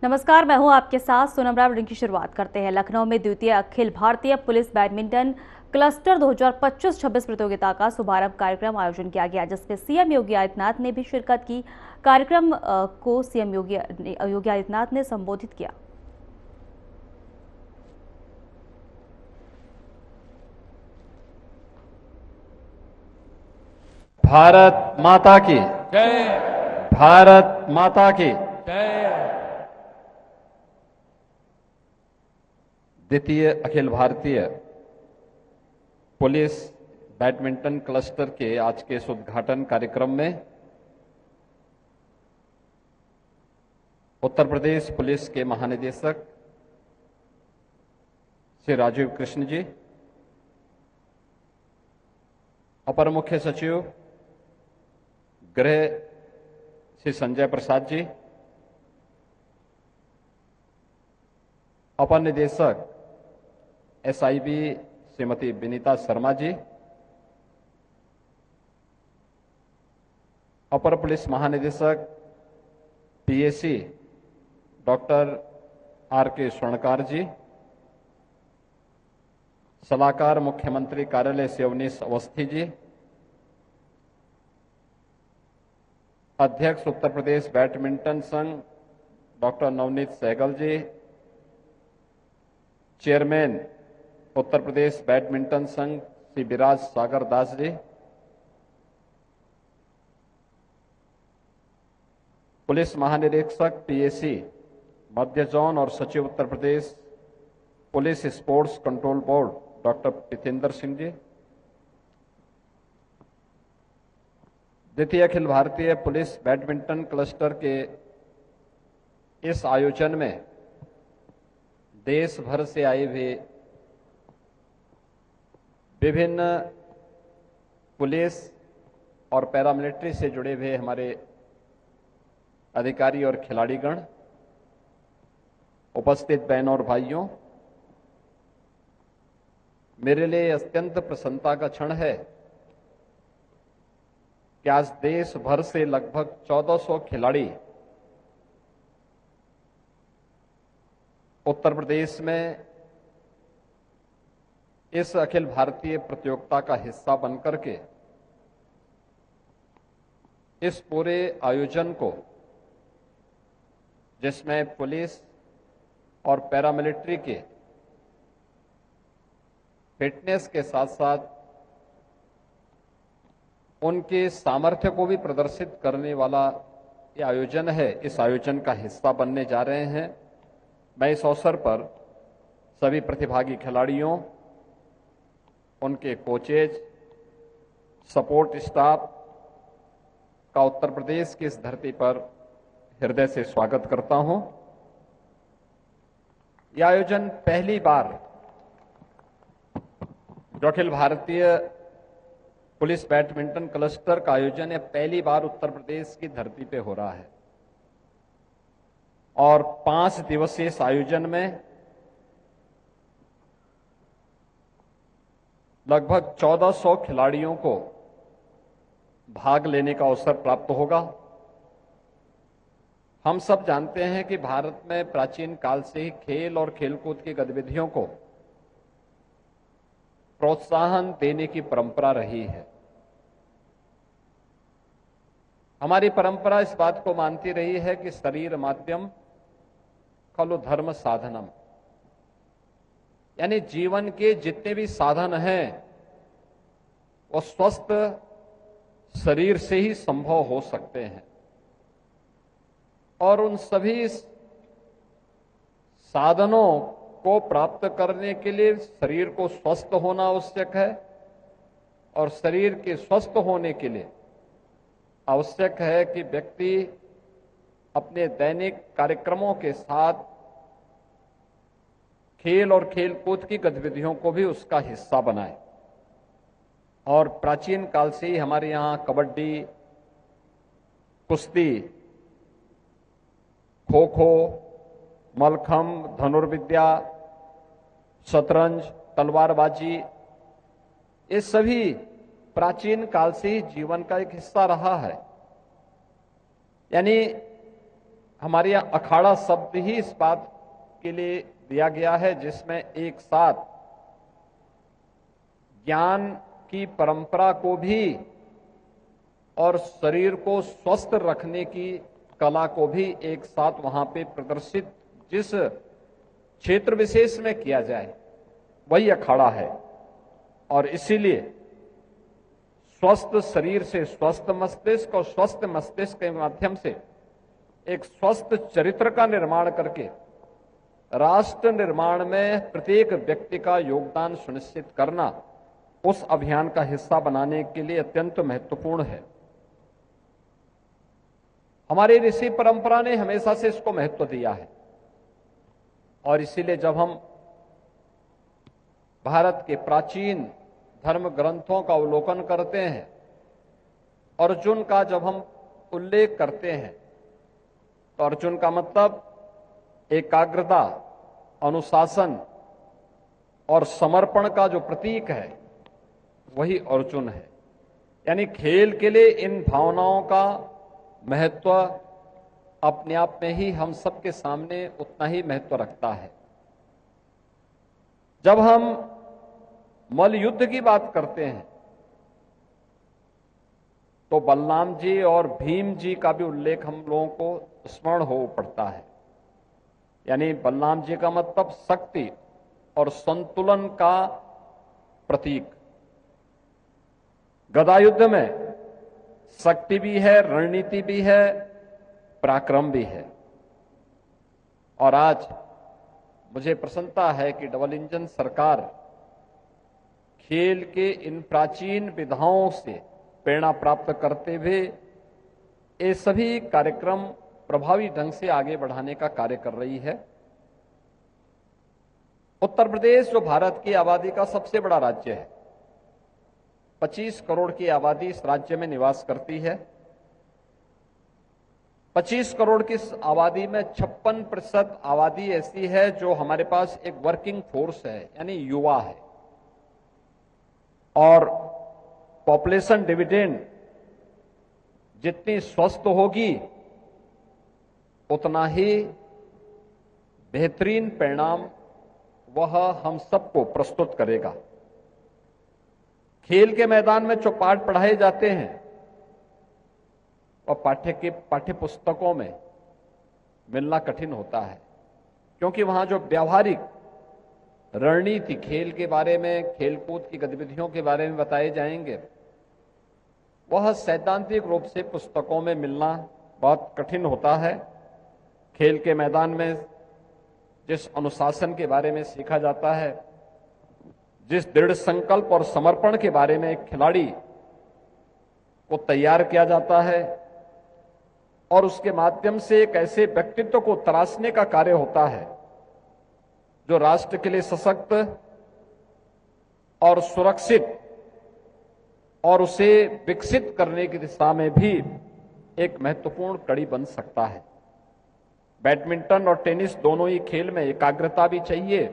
नमस्कार, मैं हूं आपके साथ सोनम बुलेटिन की शुरुआत करते हैं। लखनऊ में द्वितीय अखिल भारतीय पुलिस बैडमिंटन क्लस्टर 2025-26 प्रतियोगिता का शुभारंभ कार्यक्रम आयोजन किया गया, जिसमें सीएम योगी आदित्यनाथ ने भी शिरकत की। कार्यक्रम को सीएम योगी आदित्यनाथ ने संबोधित किया। भारत माता की जय। भारत माता की जय। द्वितीय अखिल भारतीय पुलिस बैडमिंटन क्लस्टर के आज के इस उद्घाटन कार्यक्रम में उत्तर प्रदेश पुलिस के महानिदेशक श्री राजीव कृष्ण जी, अपर मुख्य सचिव गृह श्री संजय प्रसाद जी, अपर निदेशक एसआईबी श्रीमती विनीता शर्मा जी, अपर पुलिस महानिदेशक पीएसी डॉक्टर आर के स्वर्णकार जी, सलाहकार मुख्यमंत्री कार्यालय से अवनीश अवस्थी जी, अध्यक्ष उत्तर प्रदेश बैडमिंटन संघ doctor Navneet Sehgal ji, chairman Uttar Pradesh badminton संघ श्री विराज सागर दास जी, पुलिस महानिरीक्षक पीएसी मध्य जोन और सचिव Uttar Pradesh police sports control board doctor Pitendra Singh ji, द्वितीय अखिल भारतीय पुलिस बैडमिंटन क्लस्टर के इस आयोजन में देश भर से आए हुए विभिन्न पुलिस और पैरामिलिट्री से जुड़े हुए हमारे अधिकारी और खिलाड़ीगण, उपस्थित बहनों और भाइयों, मेरे लिए अत्यंत प्रसन्नता का क्षण है कि आज देश भर से लगभग 1400 खिलाड़ी उत्तर प्रदेश में इस अखिल भारतीय प्रतियोगिता का हिस्सा बनकर के इस पूरे आयोजन को, जिसमें पुलिस और पैरामिलिट्री के फिटनेस के साथ साथ उनके सामर्थ्य को भी प्रदर्शित करने वाला ये आयोजन है, इस आयोजन का हिस्सा बनने जा रहे हैं। मैं इस अवसर पर सभी प्रतिभागी खिलाड़ियों, उनके कोचेज, सपोर्ट स्टाफ का उत्तर प्रदेश की इस धरती पर हृदय से स्वागत करता हूं। यह आयोजन पहली बार जो Akhil Bharatiya police badminton cluster का आयोजन है, पहली बार उत्तर प्रदेश की धरती पे हो रहा है और 5 दिवसीय इस आयोजन में लगभग 1400 खिलाड़ियों को भाग लेने का अवसर प्राप्त होगा। हम सब जानते हैं कि भारत में प्राचीन काल से ही खेल और खेलकूद की गतिविधियों को प्रोत्साहन देने की परंपरा रही है। हमारी परंपरा इस बात को मानती रही है कि शरीर माध्यम खलु धर्म साधनम, यानी जीवन के जितने भी साधन हैं वो स्वस्थ शरीर से ही संभव हो सकते हैं और उन सभी साधनों को प्राप्त करने के लिए शरीर को स्वस्थ होना आवश्यक है और शरीर के स्वस्थ होने के लिए आवश्यक है कि व्यक्ति अपने दैनिक कार्यक्रमों के साथ खेल और खेलकूद की गतिविधियों को भी उसका हिस्सा बनाए। और प्राचीन काल से ही हमारे यहाँ कबड्डी, कुश्ती, खो खो, मलखंभ, धनुर्विद्या, शतरंज, तलवारबाजी, ये सभी प्राचीन काल से ही जीवन का एक हिस्सा रहा है। यानी हमारे यहाँ अखाड़ा शब्द ही इस बात के लिए दिया गया है जिसमें एक साथ ज्ञान की परंपरा को भी और शरीर को स्वस्थ रखने की कला को भी एक साथ वहां पे प्रदर्शित जिस क्षेत्र विशेष में किया जाए वही अखाड़ा है। और इसीलिए स्वस्थ शरीर से स्वस्थ मस्तिष्क और स्वस्थ मस्तिष्क के माध्यम से एक स्वस्थ चरित्र का निर्माण करके राष्ट्र निर्माण में प्रत्येक व्यक्ति का योगदान सुनिश्चित करना उस अभियान का हिस्सा बनाने के लिए अत्यंत महत्वपूर्ण है। हमारी ऋषि परंपरा ने हमेशा से इसको महत्व दिया है और इसीलिए जब हम भारत के प्राचीन धर्म ग्रंथों का अवलोकन करते हैं, अर्जुन का जब हम उल्लेख करते हैं तो अर्जुन का मतलब एकाग्रता, अनुशासन और समर्पण का जो प्रतीक है वही अर्जुन है। यानी खेल के लिए इन भावनाओं का महत्व अपने आप में ही हम सबके सामने उतना ही महत्व रखता है। जब हम मल्ल युद्ध की बात करते हैं तो बलराम जी और भीम जी का भी उल्लेख हम लोगों को स्मरण हो पड़ता है। यानी बलराम जी का मतलब शक्ति और संतुलन का प्रतीक। गदा युद्ध में शक्ति भी है, रणनीति भी है, पराक्रम भी है। और आज मुझे प्रसन्नता है कि डबल इंजन सरकार खेल के इन प्राचीन विधाओं से प्रेरणा प्राप्त करते हुए ये सभी कार्यक्रम प्रभावी ढंग से आगे बढ़ाने का कार्य कर रही है। उत्तर प्रदेश जो भारत की आबादी का सबसे बड़ा राज्य है, 25 करोड़ की आबादी इस राज्य में निवास करती है। 25 करोड़ की आबादी में 56% आबादी ऐसी है जो हमारे पास एक वर्किंग फोर्स है, यानी युवा है। और पॉपुलेशन डिविडेंड जितनी स्वस्थ होगी उतना ही बेहतरीन परिणाम वह हम सबको प्रस्तुत करेगा। खेल के मैदान में जो पाठ पढ़ाए जाते हैं वह पाठ्य पुस्तकों में मिलना कठिन होता है, क्योंकि वहां जो व्यावहारिक रणनीति खेल के बारे में, खेलकूद की गतिविधियों के बारे में बताए जाएंगे, वह सैद्धांतिक रूप से पुस्तकों में मिलना बहुत कठिन होता है। खेल के मैदान में जिस अनुशासन के बारे में सीखा जाता है, जिस दृढ़ संकल्प और समर्पण के बारे में एक खिलाड़ी को तैयार किया जाता है और उसके माध्यम से एक ऐसे व्यक्तित्व को तराशने का कार्य होता है जो राष्ट्र के लिए सशक्त और सुरक्षित और उसे विकसित करने की दिशा में भी एक महत्वपूर्ण कड़ी बन सकता है। बैडमिंटन और टेनिस दोनों ही खेल में एकाग्रता भी चाहिए,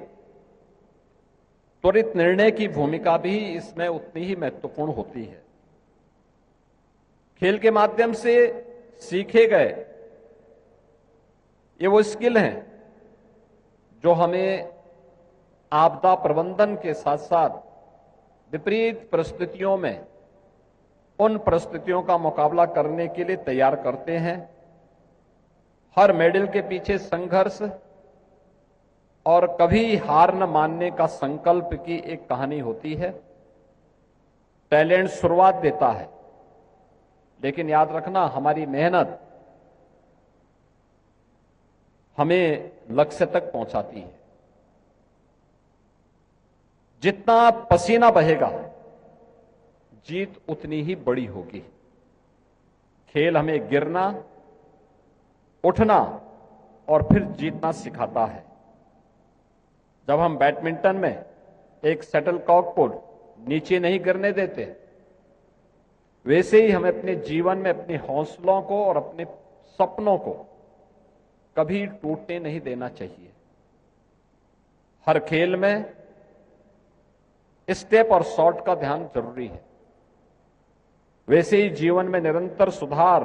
त्वरित निर्णय की भूमिका भी इसमें उतनी ही महत्वपूर्ण होती है। खेल के माध्यम से सीखे गए ये वो स्किल हैं जो हमें आपदा प्रबंधन के साथ साथ विपरीत परिस्थितियों में उन परिस्थितियों का मुकाबला करने के लिए तैयार करते हैं। हर मेडल के पीछे संघर्ष और कभी हार न मानने का संकल्प की एक कहानी होती है। टैलेंट शुरुआत देता है, लेकिन याद रखना हमारी मेहनत हमें लक्ष्य तक पहुंचाती है। जितना पसीना बहेगा जीत उतनी ही बड़ी होगी। खेल हमें गिरना, उठना और फिर जीतना सिखाता है। जब हम बैडमिंटन में एक शटलकॉक को नीचे नहीं गिरने देते, वैसे ही हमें अपने जीवन में अपने हौसलों को और अपने सपनों को कभी टूटने नहीं देना चाहिए। हर खेल में स्टेप और शॉट का ध्यान जरूरी है। वैसे ही जीवन में निरंतर सुधार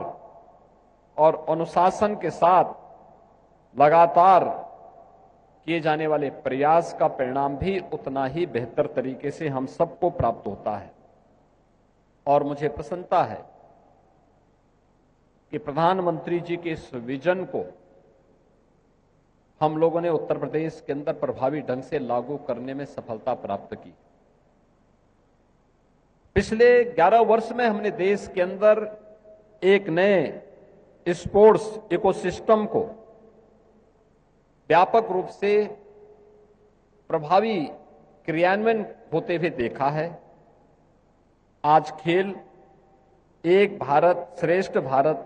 और अनुशासन के साथ लगातार किए जाने वाले प्रयास का परिणाम भी उतना ही बेहतर तरीके से हम सबको प्राप्त होता है। और मुझे प्रसन्नता है कि प्रधानमंत्री जी के इस विजन को हम लोगों ने उत्तर प्रदेश के अंदर प्रभावी ढंग से लागू करने में सफलता प्राप्त की। पिछले 11 वर्ष में हमने देश के अंदर एक नए स्पोर्ट्स इकोसिस्टम को व्यापक रूप से प्रभावी क्रियान्वयन होते हुए देखा है। आज खेल एक भारत श्रेष्ठ भारत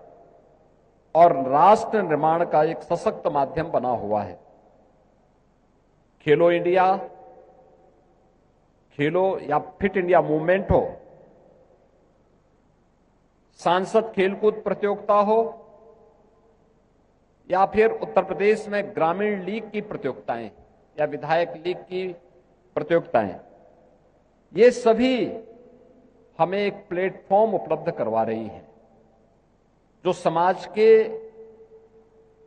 और राष्ट्र निर्माण का एक सशक्त माध्यम बना हुआ है। खेलो इंडिया, खेलो या फिट इंडिया मूवमेंट हो, सांसद खेलकूद प्रतियोगिता हो, या फिर उत्तर प्रदेश में ग्रामीण लीग की प्रतियोगिताएं या विधायक लीग की प्रतियोगिताएं, ये सभी हमें एक प्लेटफॉर्म उपलब्ध करवा रही है जो समाज के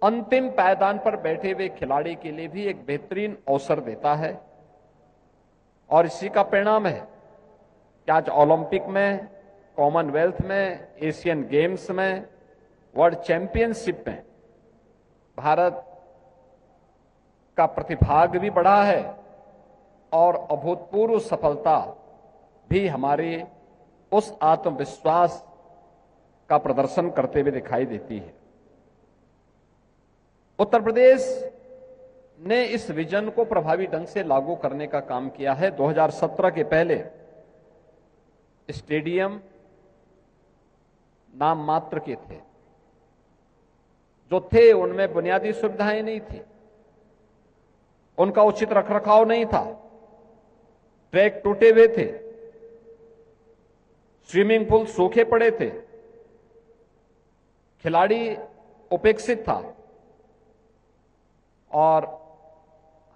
अंतिम पायदान पर बैठे हुए खिलाड़ी के लिए भी एक बेहतरीन अवसर देता है। और इसी का परिणाम है कि आज ओलंपिक में, कॉमनवेल्थ में, एशियन गेम्स में, वर्ल्ड चैंपियनशिप में भारत का प्रतिभाग भी बढ़ा है और अभूतपूर्व सफलता भी हमारे उस आत्मविश्वास का प्रदर्शन करते हुए दिखाई देती है। उत्तर प्रदेश ने इस विजन को प्रभावी ढंग से लागू करने का काम किया है। 2017 के पहले स्टेडियम नाम मात्र के थे, जो थे उनमें बुनियादी सुविधाएं नहीं थी, उनका उचित रखरखाव नहीं था, ट्रैक टूटे हुए थे, स्विमिंग पूल सूखे पड़े थे, खिलाड़ी उपेक्षित था और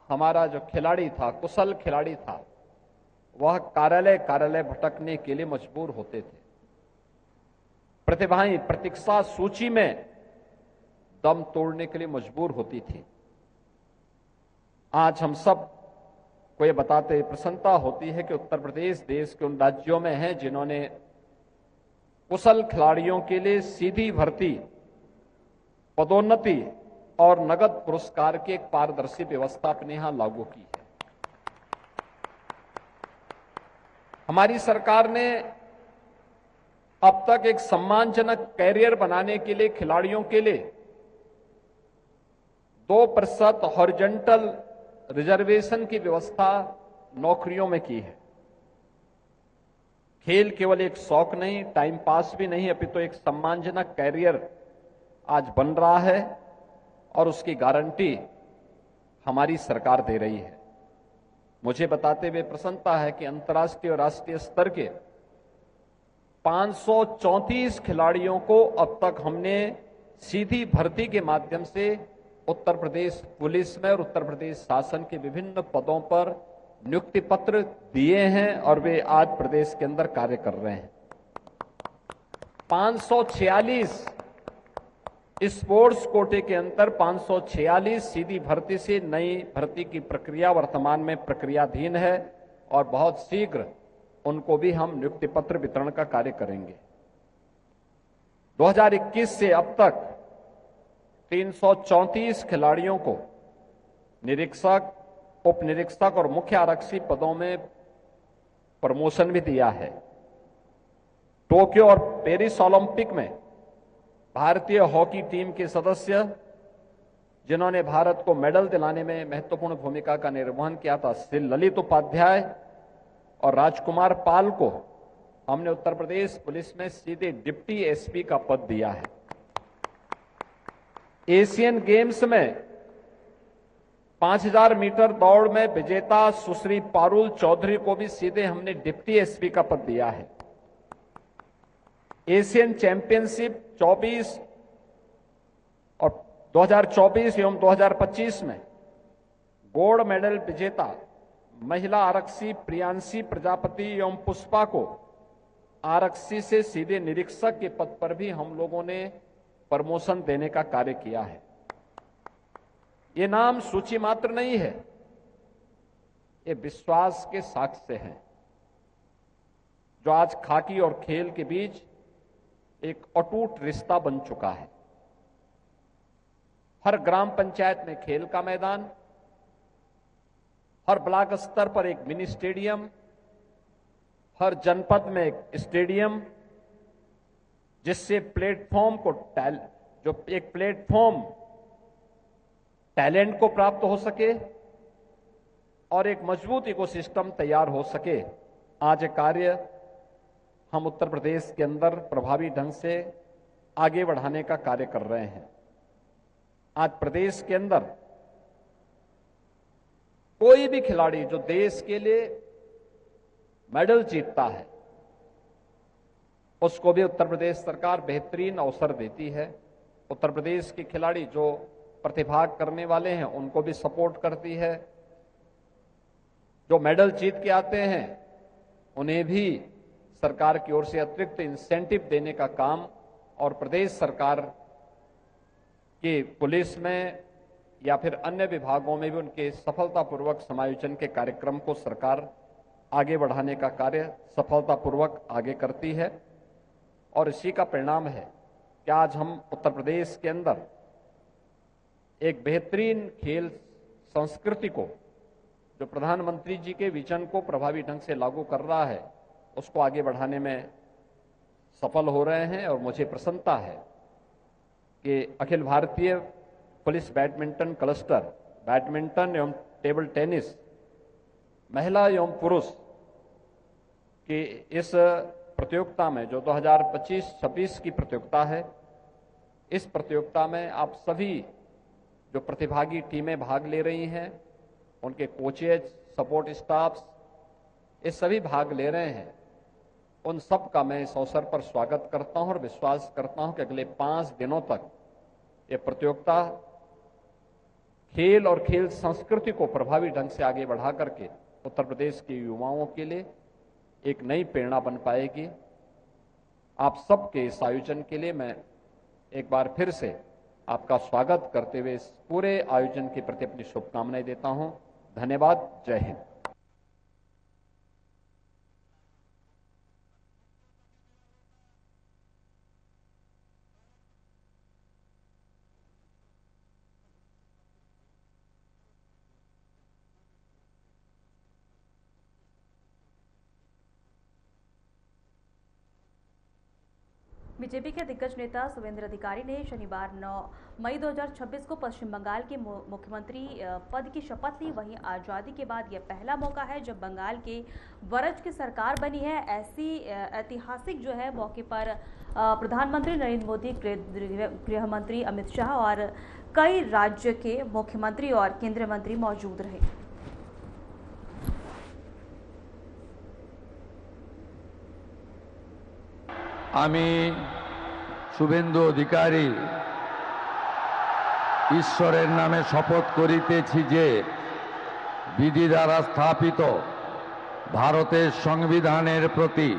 हमारा जो खिलाड़ी था, कुशल खिलाड़ी था, वह कार्यालय भटकने के लिए मजबूर होते थे। प्रतिभाएं प्रतीक्षा सूची में दम तोड़ने के लिए मजबूर होती थी। आज हम सब को यह बताते हुए प्रसन्नता होती है कि उत्तर प्रदेश देश के उन राज्यों में है जिन्होंने कुशल खिलाड़ियों के लिए सीधी भर्ती, पदोन्नति और नगद पुरस्कार की एक पारदर्शी व्यवस्था अपने यहां लागू की है। हमारी सरकार ने अब तक एक सम्मानजनक कैरियर बनाने के लिए खिलाड़ियों के लिए 2% हॉरिजॉन्टल रिजर्वेशन की व्यवस्था नौकरियों में की है। खेल केवल एक शौक नहीं, टाइम पास भी नहीं, अपितु एक सम्मानजनक कैरियर आज बन रहा है और उसकी गारंटी हमारी सरकार दे रही है। मुझे बताते हुए प्रसन्नता है कि अंतर्राष्ट्रीय और राष्ट्रीय स्तर के 534 खिलाड़ियों को अब तक हमने सीधी भर्ती के माध्यम से उत्तर प्रदेश पुलिस में और उत्तर प्रदेश शासन के विभिन्न पदों पर नियुक्ति पत्र दिए हैं और वे आज प्रदेश के अंदर कार्य कर रहे हैं। 546 स्पोर्ट्स कोटे के अंतर 546 सीधी भर्ती से नई भर्ती की प्रक्रिया वर्तमान में प्रक्रियाधीन है और बहुत शीघ्र उनको भी हम नियुक्ति पत्र वितरण का कार्य करेंगे। 2021 से अब तक 334 खिलाड़ियों को निरीक्षक, उप निरीक्षक और मुख्य आरक्षी पदों में प्रमोशन भी दिया है। टोक्यो और पेरिस ओलंपिक में भारतीय हॉकी टीम के सदस्य जिन्होंने भारत को मेडल दिलाने में महत्वपूर्ण भूमिका का निर्वहन किया था, श्री ललित उपाध्याय और राजकुमार पाल को हमने उत्तर प्रदेश पुलिस में सीधे डिप्टी एसपी का पद दिया है। एशियन गेम्स में 5000 मीटर दौड़ में विजेता सुश्री पारुल चौधरी को भी सीधे हमने डिप्टी एसपी का पद दिया है। एशियन चैंपियनशिप 24 और 2024 एवं 2025 में गोल्ड मेडल विजेता महिला आरक्षी प्रियांशी प्रजापति एवं पुष्पा को आरक्षी से सीधे निरीक्षक के पद पर भी हम लोगों ने प्रमोशन देने का कार्य किया है। ये नाम सूची मात्र नहीं है, ये विश्वास के साक्ष्य हैं जो आज खाकी और खेल के बीच एक अटूट रिश्ता बन चुका है। हर ग्राम पंचायत में खेल का मैदान, हर ब्लॉक स्तर पर एक मिनी स्टेडियम, हर जनपद में एक स्टेडियम, जिससे प्लेटफॉर्म को जो एक प्लेटफॉर्म टैलेंट को प्राप्त हो सके और एक मजबूत इकोसिस्टम तैयार हो सके। आज ये कार्य हम उत्तर प्रदेश के अंदर प्रभावी ढंग से आगे बढ़ाने का कार्य कर रहे हैं। आज प्रदेश के अंदर कोई भी खिलाड़ी जो देश के लिए मेडल जीतता है, उसको भी उत्तर प्रदेश सरकार बेहतरीन अवसर देती है। उत्तर प्रदेश के खिलाड़ी जो प्रतिभाग करने वाले हैं, उनको भी सपोर्ट करती है। जो मेडल जीत के आते हैं, उन्हें भी सरकार की ओर से अतिरिक्त इंसेंटिव देने का काम और प्रदेश सरकार के पुलिस में या फिर अन्य विभागों में भी उनके सफलतापूर्वक समायोजन के कार्यक्रम को सरकार आगे बढ़ाने का कार्य सफलतापूर्वक आगे करती है। और इसी का परिणाम है कि आज हम उत्तर प्रदेश के अंदर एक बेहतरीन खेल संस्कृति को, जो प्रधानमंत्री जी के विजन को प्रभावी ढंग से लागू कर रहा है, उसको आगे बढ़ाने में सफल हो रहे हैं। और मुझे प्रसन्नता है कि Akhil Bharatiya police badminton cluster, badminton एवं टेबल टेनिस महिला एवं पुरुष की इस प्रतियोगिता में, जो 2025-26 की प्रतियोगिता है, इस प्रतियोगिता में आप सभी जो प्रतिभागी टीमें भाग ले रही हैं, उनके कोचेज, सपोर्ट स्टाफ्स, ये सभी भाग ले रहे हैं। उन सब का मैं इस अवसर पर स्वागत करता हूं और विश्वास करता हूं कि अगले 5 दिनों तक ये प्रतियोगिता खेल और खेल संस्कृति को प्रभावी ढंग से आगे बढ़ा करके उत्तर प्रदेश के युवाओं के लिए एक नई प्रेरणा बन पाएगी। आप सबके इस आयोजन के लिए मैं एक बार फिर से आपका स्वागत करते हुए इस पूरे आयोजन के प्रति अपनी शुभकामनाएं देता हूं। धन्यवाद। जय हिंद। बीजेपी के दिग्गज नेता शुभेंदु अधिकारी ने शनिवार 9 मई 2026 को पश्चिम बंगाल के मुख्यमंत्री पद की शपथ ली। वहीं आज़ादी के बाद यह पहला मौका है जब बंगाल के वरज की सरकार बनी है। ऐसी ऐतिहासिक जो है मौके पर प्रधानमंत्री नरेंद्र मोदी, गृह मंत्री अमित शाह और कई राज्य के मुख्यमंत्री और केंद्रीय मंत्री मौजूद रहे। আমি শুভেন্দু অধিকারী ঈশ্বরের নামে শপথ করিতেছি যে বিধি দ্বারা স্থাপিত ভারতের সংবিধানের প্রতি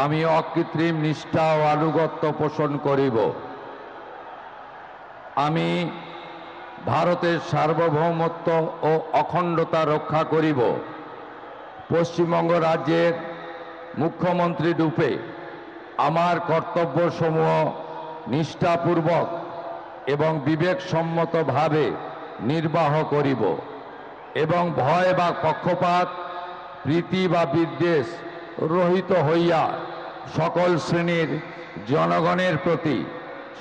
আমি অকৃত্রিম নিষ্ঠা ও আনুগত্য পোষণ করিব। আমি ভারতের সার্বভৌমত্ব ও অখণ্ডতা রক্ষা করিব। পশ্চিমবঙ্গ রাজ্যের মুখ্যমন্ত্রী রূপে আমার কর্তব্যসমূহ নিষ্ঠাপূর্বক এবং বিবেকসম্মতভাবে নির্বাহ করিব এবং ভয় বা পক্ষপাত, প্রীতি বা বিদ্বেষ রহিত হইয়া সকল শ্রেণীর জনগণের প্রতি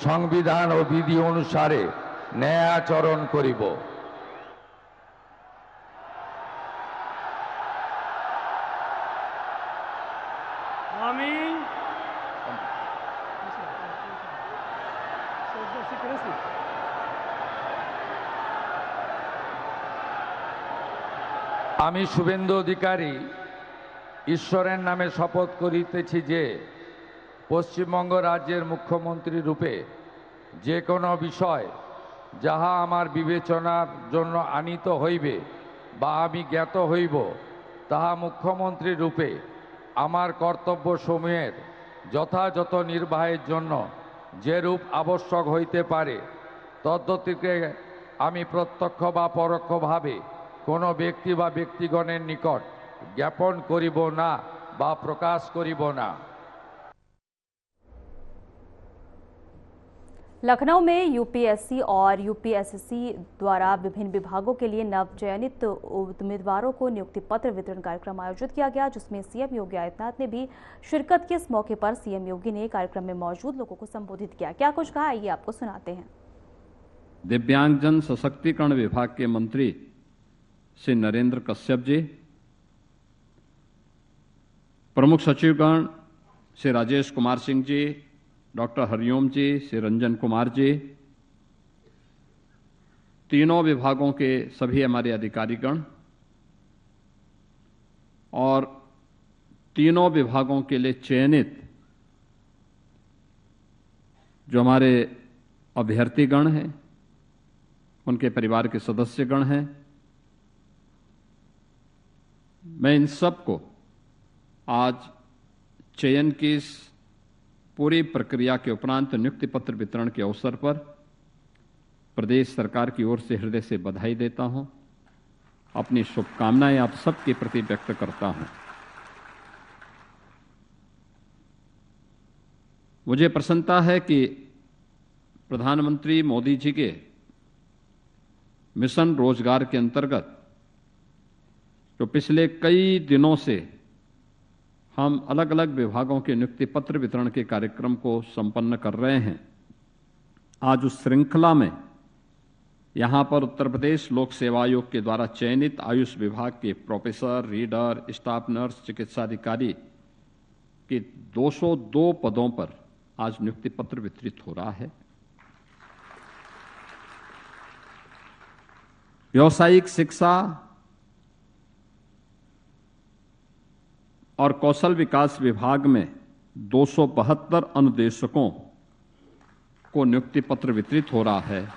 সংবিধান ও বিধি অনুসারে ন্যায় আচরণ করিব। আমি আমি শুভেন্দু অধিকারী ঈশ্বরের নামে শপথ করিতেছি যে পশ্চিমবঙ্গ রাজ্যের মুখ্যমন্ত্রী রূপে যে কোনো বিষয় যাহা আমার বিবেচনার জন্য আনীত হইবে বা আমি জ্ঞাত হইব, তাহা মুখ্যমন্ত্রী রূপে আমার কর্তব্যসমূহের যথাযথ নির্বাহের জন্য যেরূপ আবশ্যক হইতে পারে তদ্গতিকে আমি প্রত্যক্ষ বা পরোক্ষভাবে কোনো ব্যক্তি বা ব্যক্তিগণের নিকট জ্ঞাপন করিব না বা প্রকাশ করিব না। लखनऊ में यूपीएससी और यूपीएससी द्वारा विभिन्न विभागों के लिए नवचयनित उम्मीदवारों को नियुक्ति पत्र वितरण कार्यक्रम आयोजित किया गया, जिसमें सीएम योगी आदित्यनाथ ने भी शिरकत की। इस मौके पर सीएम योगी ने कार्यक्रम में मौजूद लोगों को संबोधित किया। क्या कुछ कहा, आइए आपको सुनाते हैं। दिव्यांगजन सशक्तिकरण विभाग के मंत्री श्री नरेंद्र कश्यप जी, प्रमुख सचिवगण श्री राजेश कुमार सिंह जी, डॉक्टर हरिओम जी, श्री रंजन कुमार जी, तीनों विभागों के सभी हमारे अधिकारीगण और तीनों विभागों के लिए चयनित जो हमारे अभ्यर्थीगण हैं, उनके परिवार के सदस्यगण हैं, मैं इन सबको आज चयन की इस पूरी प्रक्रिया के उपरांत नियुक्ति पत्र वितरण के अवसर पर प्रदेश सरकार की ओर से हृदय से बधाई देता हूं, अपनी शुभकामनाएं आप सबके प्रति व्यक्त करता हूं। मुझे प्रसन्नता है कि प्रधानमंत्री मोदी जी के मिशन रोजगार के अंतर्गत जो पिछले कई दिनों से हम अलग अलग विभागों के नियुक्ति पत्र वितरण के कार्यक्रम को संपन्न कर रहे हैं, आज उस श्रृंखला में यहां पर उत्तर प्रदेश लोक सेवा आयोग के द्वारा चयनित आयुष विभाग के प्रोफेसर, रीडर, स्टाफ नर्स, चिकित्सा अधिकारी के 202 पदों पर आज नियुक्ति पत्र वितरित हो रहा है। व्यावसायिक शिक्षा और कौशल विकास विभाग में 272 अनुदेशकों को नियुक्ति पत्र वितरित हो रहा है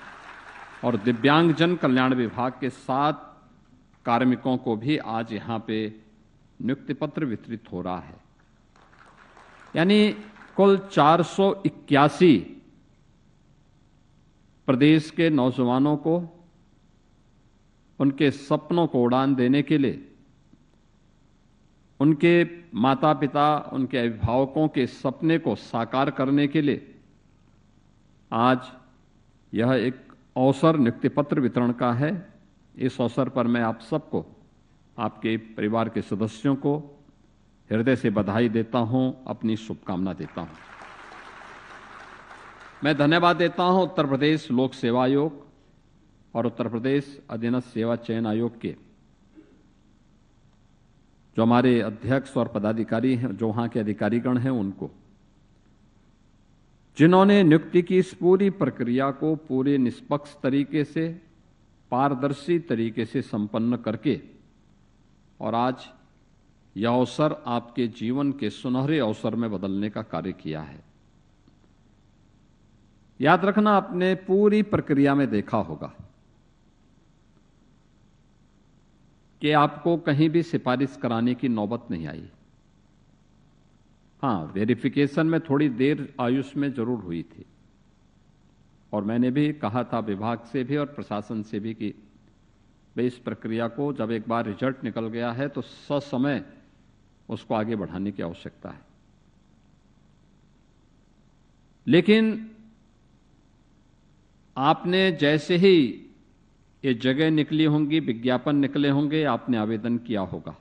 और दिव्यांगजन कल्याण विभाग के 7 कार्मिकों को भी आज यहां पे नियुक्ति पत्र वितरित हो रहा है। यानी कुल 481 प्रदेश के नौजवानों को उनके सपनों को उड़ान देने के लिए, उनके माता पिता, उनके अभिभावकों के सपने को साकार करने के लिए आज यह एक अवसर नियुक्ति पत्र वितरण का है। इस अवसर पर मैं आप सबको, आपके परिवार के सदस्यों को हृदय से बधाई देता हूं, अपनी शुभकामना देता हूं। मैं धन्यवाद देता हूं उत्तर प्रदेश लोक सेवा आयोग और उत्तर प्रदेश अधीनस्थ सेवा चयन आयोग के जो हमारे अध्यक्ष और पदाधिकारी हैं, जो वहां के अधिकारीगण हैं, उनको, जिन्होंने नियुक्ति की इस पूरी प्रक्रिया को पूरे निष्पक्ष तरीके से, पारदर्शी तरीके से संपन्न करके और आज यह अवसर आपके जीवन के सुनहरे अवसर में बदलने का कार्य किया है। याद रखना, आपने पूरी प्रक्रिया में देखा होगा कि आपको कहीं भी सिफारिश कराने की नौबत नहीं आई। हां, वेरिफिकेशन में थोड़ी देर आयुष में जरूर हुई थी और मैंने भी कहा था विभाग से भी और प्रशासन से भी कि भाई इस प्रक्रिया को जब एक बार रिजल्ट निकल गया है तो ससमय उसको आगे बढ़ाने की आवश्यकता है। लेकिन आपने जैसे ही ये जगह निकली होंगी, विज्ञापन निकले होंगे, आपने आवेदन किया होगा,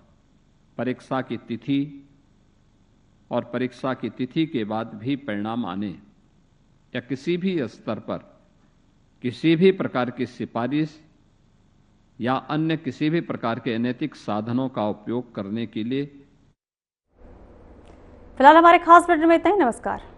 परीक्षा की तिथि और परीक्षा की तिथि के बाद भी परिणाम आने या किसी भी स्तर पर किसी भी प्रकार की सिफारिश या अन्य किसी भी प्रकार के अनैतिक साधनों का उपयोग करने के लिए। फिलहाल हमारे खास बुलेटिन में इतना ही। नमस्कार।